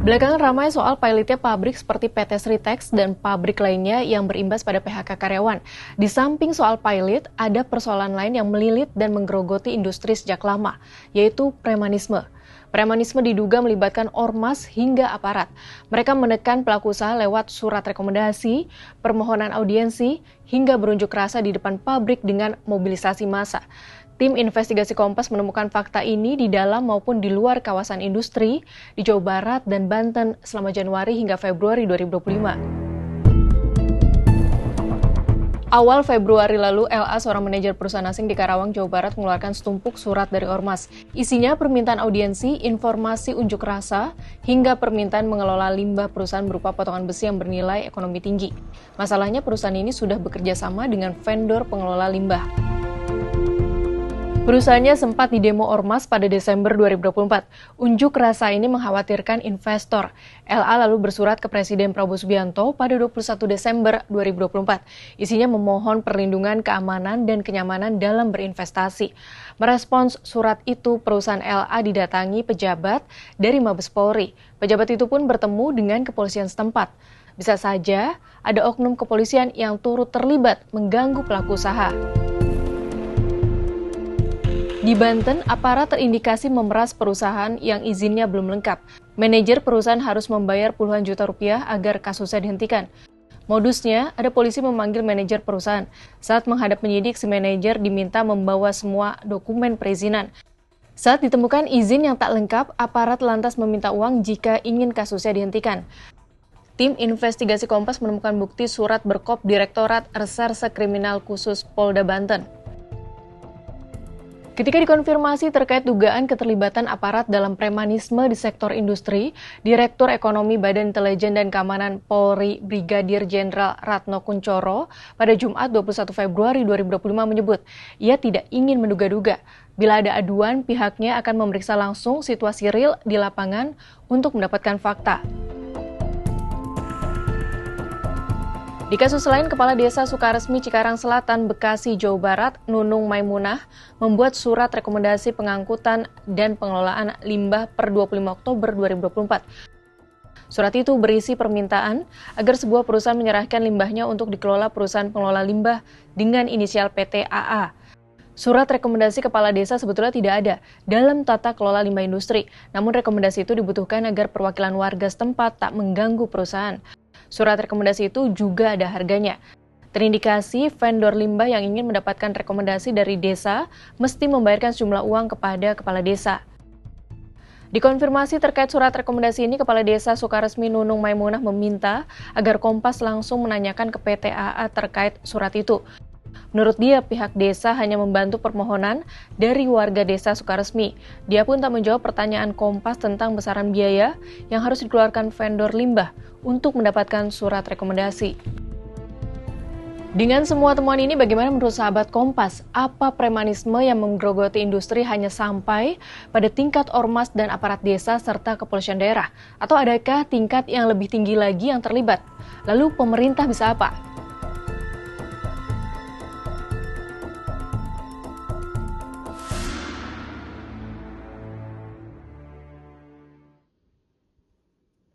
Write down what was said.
Belakangan ramai soal pilotnya pabrik seperti PT Sritex dan pabrik lainnya yang berimbas pada PHK karyawan. Di samping soal pilot, ada persoalan lain yang melilit dan menggerogoti industri sejak lama, yaitu premanisme. Premanisme diduga melibatkan ormas hingga aparat. Mereka menekan pelaku usaha lewat surat rekomendasi, permohonan audiensi, hingga berunjuk rasa di depan pabrik dengan mobilisasi massa. Tim investigasi Kompas menemukan fakta ini di dalam maupun di luar kawasan industri di Jawa Barat dan Banten selama Januari hingga Februari 2025. Awal Februari lalu, LA, seorang manajer perusahaan asing di Karawang, Jawa Barat, mengeluarkan setumpuk surat dari Ormas. Isinya permintaan audiensi, informasi unjuk rasa, hingga permintaan mengelola limbah perusahaan berupa potongan besi yang bernilai ekonomi tinggi. Masalahnya perusahaan ini sudah bekerja sama dengan vendor pengelola limbah. Perusahaannya sempat didemo Ormas pada Desember 2024. Unjuk rasa ini mengkhawatirkan investor. LA lalu bersurat ke Presiden Prabowo Subianto pada 21 Desember 2024. Isinya memohon perlindungan keamanan dan kenyamanan dalam berinvestasi. Merespons surat itu, perusahaan LA didatangi pejabat dari Mabes Polri. Pejabat itu pun bertemu dengan kepolisian setempat. Bisa saja ada oknum kepolisian yang turut terlibat mengganggu pelaku usaha. Di Banten, aparat terindikasi memeras perusahaan yang izinnya belum lengkap. Manajer perusahaan harus membayar puluhan juta rupiah agar kasusnya dihentikan. Modusnya, ada polisi memanggil manajer perusahaan. Saat menghadap penyidik, si manajer diminta membawa semua dokumen perizinan. Saat ditemukan izin yang tak lengkap, aparat lantas meminta uang jika ingin kasusnya dihentikan. Tim investigasi Kompas menemukan bukti surat berkop Direktorat Reserse Kriminal Khusus Polda Banten. Ketika dikonfirmasi terkait dugaan keterlibatan aparat dalam premanisme di sektor industri, Direktur Ekonomi Badan Intelijen dan Keamanan Polri Brigadir Jenderal Ratno Kuncoro pada Jumat 21 Februari 2025 menyebut, ia tidak ingin menduga-duga. Bila ada aduan, pihaknya akan memeriksa langsung situasi real di lapangan untuk mendapatkan fakta. Di kasus lain, Kepala Desa Sukaresmi Cikarang Selatan, Bekasi, Jawa Barat, Nunung Maimunah, membuat surat rekomendasi pengangkutan dan pengelolaan limbah per 25 Oktober 2024. Surat itu berisi permintaan agar sebuah perusahaan menyerahkan limbahnya untuk dikelola perusahaan pengelola limbah dengan inisial PT AA. Surat rekomendasi Kepala Desa sebetulnya tidak ada dalam tata kelola limbah industri, namun rekomendasi itu dibutuhkan agar perwakilan warga setempat tak mengganggu perusahaan. Surat rekomendasi itu juga ada harganya. Terindikasi vendor limbah yang ingin mendapatkan rekomendasi dari desa mesti membayarkan sejumlah uang kepada Kepala Desa. Dikonfirmasi terkait surat rekomendasi ini, Kepala Desa Sukaresmi Nunung Maimunah meminta agar Kompas langsung menanyakan ke PT AA terkait surat itu. Menurut dia, pihak desa hanya membantu permohonan dari warga desa Sukaresmi. Dia pun tak menjawab pertanyaan Kompas tentang besaran biaya yang harus dikeluarkan vendor limbah untuk mendapatkan surat rekomendasi. Dengan semua temuan ini, bagaimana menurut sahabat Kompas? Apa premanisme yang menggerogoti industri hanya sampai pada tingkat ormas dan aparat desa serta kepolisian daerah? Atau adakah tingkat yang lebih tinggi lagi yang terlibat? Lalu pemerintah bisa apa?